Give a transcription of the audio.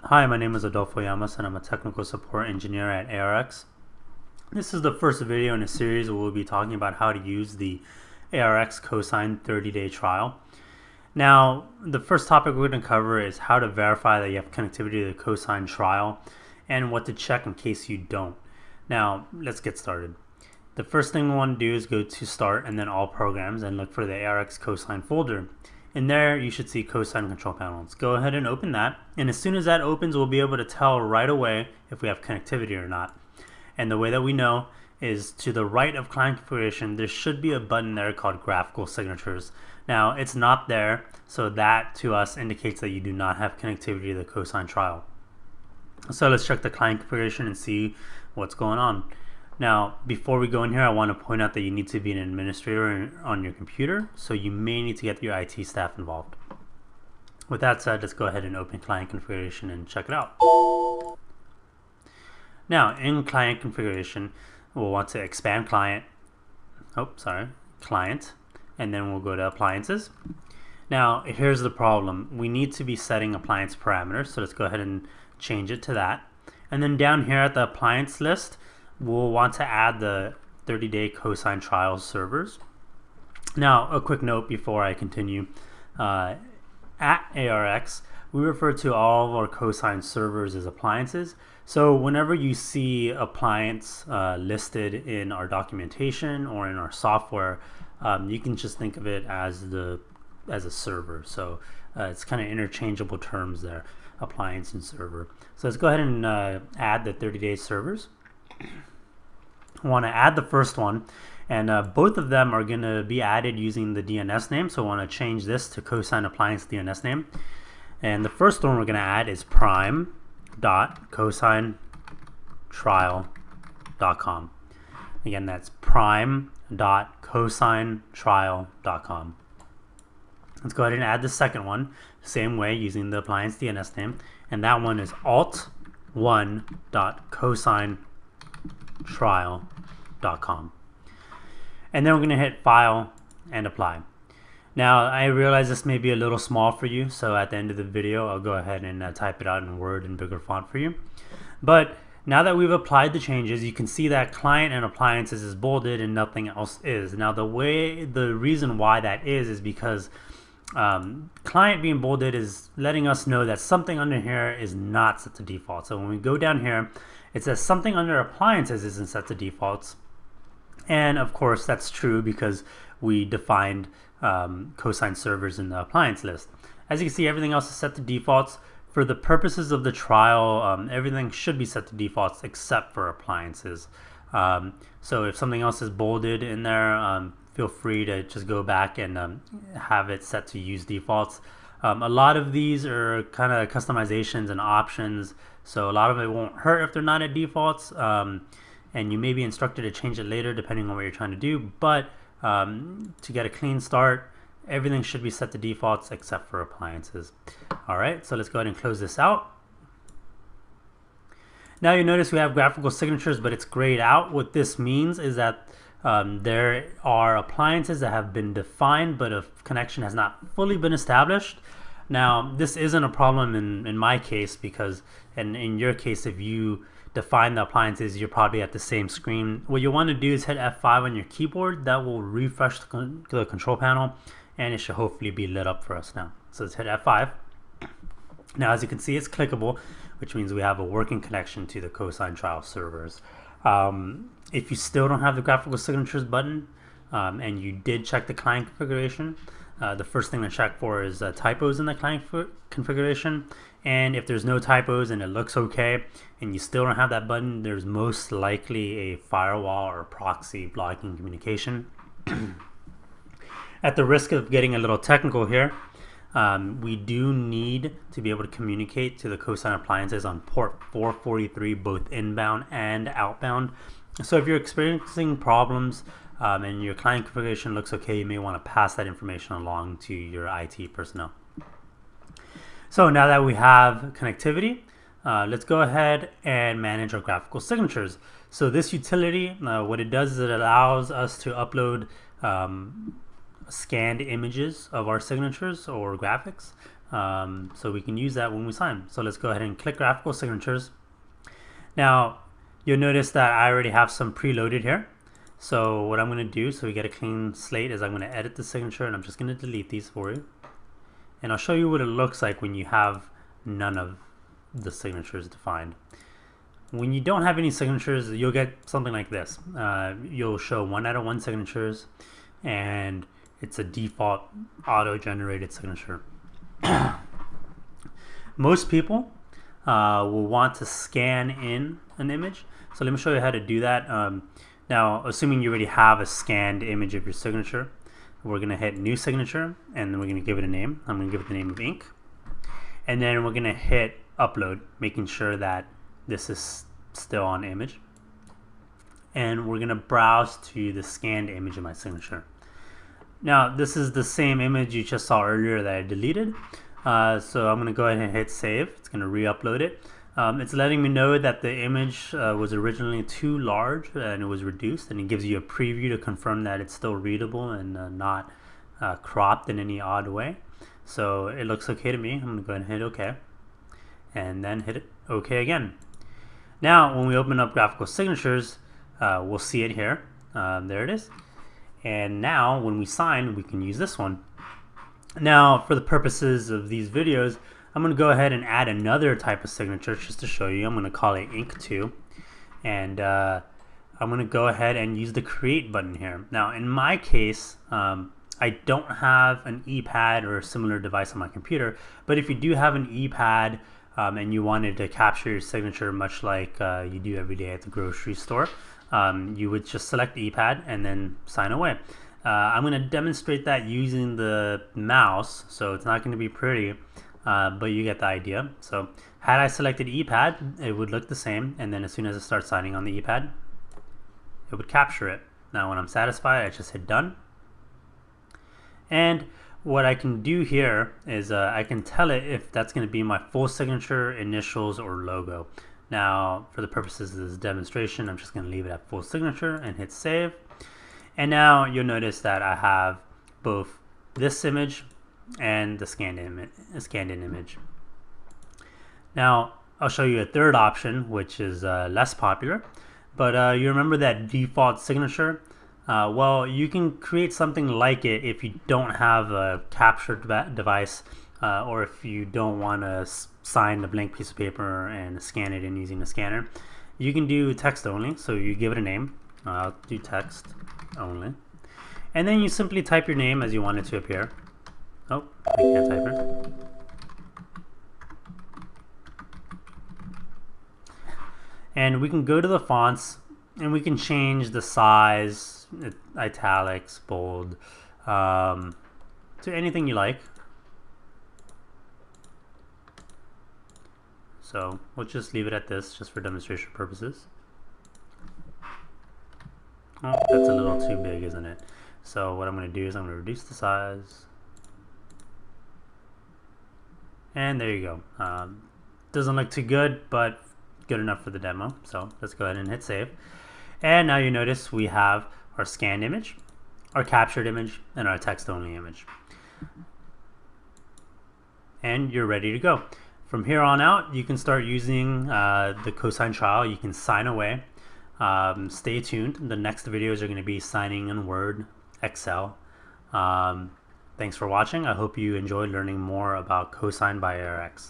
Hi, my name is Adolfo Llamas and I'm a technical support engineer at ARX. This is the first video in a series where we'll be talking about how to use the ARX CoSign 30-day trial. Now, the first topic we're going to cover is how to verify that you have connectivity to the CoSign trial and what to check in case you don't. Now, let's get started. The first thing we want to do is go to Start and then All Programs and look for the ARX CoSign folder. In there, you should see CoSign control panel. Let's go ahead and open that. And as soon as that opens, we'll be able to tell right away if we have connectivity or not. And the way that we know is to the right of client configuration, there should be a button there called graphical signatures. Now, it's not there, so that to us indicates that you do not have connectivity to the CoSign trial. So let's check the client configuration and see what's going on. Now, before we go in here, I want to point out that you need to be an administrator on your computer, so you may need to get your IT staff involved. With that said, let's go ahead and open client configuration and check it out. Now, in client configuration, we'll want to expand client, and then we'll go to appliances. Now, here's the problem. We need to be setting appliance parameters, so let's go ahead and change it to that. And then down here at the appliance list, we'll want to add the 30-day CoSign trial servers. Now, a quick note before I continue. At ARX, we refer to all of our CoSign servers as appliances. So whenever you see appliance listed in our documentation or in our software, you can just think of it as a server. So it's kind of interchangeable terms there, appliance and server. So let's go ahead and add the 30-day servers. I want to add the first one, and both of them are going to be added using the DNS name. So I want to change this to CoSign appliance DNS name. And the first one we're going to add is prime.cosigntrial.com. Again, that's prime.cosigntrial.com. Let's go ahead and add the second one, same way using the appliance DNS name, and that one is alt1.cosigntrial.com. And then we're going to hit File and Apply. Now, I realize this may be a little small for you, so at the end of the video, I'll go ahead and type it out in Word in bigger font for you. But now that we've applied the changes, you can see that client and appliances is bolded and nothing else is. Now, the reason why that is because client being bolded is letting us know that something under here is not set to default. So when we go down here, it says something under appliances isn't set to defaults. And of course, that's true because we defined CoSign servers in the appliance list. As you can see, everything else is set to defaults. For the purposes of the trial, everything should be set to defaults except for appliances. So if something else is bolded in there, feel free to just go back and have it set to use defaults. A lot of these are kind of customizations and options, so a lot of it won't hurt if they're not at defaults, and you may be instructed to change it later depending on what you're trying to do, but to get a clean start, everything should be set to defaults except for appliances. Alright, so let's go ahead and close this out. Now you notice we have graphical signatures, but it's grayed out. What this means is that there are appliances that have been defined, but a connection has not fully been established. Now, this isn't a problem in my case because, and in your case, if you define the appliances, you're probably at the same screen. What you want to do is hit F5 on your keyboard. That will refresh the control panel, and it should hopefully be lit up for us now. So let's hit F5. Now, as you can see, it's clickable, which means we have a working connection to the CoSign trial servers. If you still don't have the graphical signatures button and you did check the client configuration, the first thing to check for is typos in the client configuration. And if there's no typos and it looks okay and you still don't have that button, there's most likely a firewall or proxy blocking communication. At the risk of getting a little technical here, we do need to be able to communicate to the CoSign appliances on port 443, both inbound and outbound. So if you're experiencing problems and your client configuration looks okay, you may want to pass that information along to your IT personnel. So now that we have connectivity, let's go ahead and manage our graphical signatures. So this utility, what it does is it allows us to upload scanned images of our signatures or graphics So we can use that when we sign. So let's go ahead and click graphical signatures. Now you'll notice that I already have some preloaded here. So what I'm going to do, so we get a clean slate, is I'm going to edit the signature, and I'm just going to delete these for you. And I'll show you what it looks like when you have none of the signatures defined. When you don't have any signatures, you'll get something like this. You'll show 1 out of 1 signatures, and it's a default auto-generated signature. Most people will want to scan in an image. So let me show you how to do that. Now, assuming you already have a scanned image of your signature, we're going to hit new signature, and then we're going to give it a name. I'm going to give it the name of ink. And then we're going to hit upload, making sure that this is still on image. And we're going to browse to the scanned image of my signature. Now, this is the same image you just saw earlier that I deleted. So I'm going to go ahead and hit save. It's going to re-upload it. It's letting me know that the image was originally too large and it was reduced, and it gives you a preview to confirm that it's still readable and not cropped in any odd way. So it looks okay to me. I'm going to go ahead and hit OK, and then hit it OK again. Now when we open up graphical signatures, we'll see it here. There it is. And now when we sign, we can use this one. Now for the purposes of these videos, I'm going to go ahead and add another type of signature just to show you. I'm going to call it ink 2, and I'm going to go ahead and use the create button here. Now in my case, I don't have an ePad or a similar device on my computer, but if you do have an ePad and you wanted to capture your signature much like you do every day at the grocery store, you would just select the ePad and then sign away. I'm going to demonstrate that using the mouse, so it's not going to be pretty. But you get the idea. So had I selected ePad, it would look the same, and then as soon as I start signing on the ePad, it would capture it. Now when I'm satisfied, I just hit done. And what I can do here is I can tell it if that's going to be my full signature, initials, or logo. Now for the purposes of this demonstration, I'm just going to leave it at full signature and hit save. And now you'll notice that I have both this image and the scanned in image. Now I'll show you a third option, which is less popular, but you remember that default signature? Well, you can create something like it if you don't have a capture device, or if you don't want to sign the blank piece of paper and scan it in using a scanner. You can do text only, so you give it a name. I'll do text only, and then you simply type your name as you want it to appear. Oh, I can't type it. And we can go to the fonts and we can change the size, italics, bold, to anything you like. So we'll just leave it at this just for demonstration purposes. Oh, that's a little too big, isn't it? So what I'm going to do is I'm going to reduce the size. And there you go. Doesn't look too good, but good enough for the demo. So let's go ahead and hit save. And now you notice we have our scanned image, our captured image, and our text only image. And you're ready to go. From here on out, you can start using the CoSign trial. You can sign away. Stay tuned. The next videos are going to be signing in Word, Excel. Thanks for watching. I hope you enjoyed learning more about CoSign by ARX.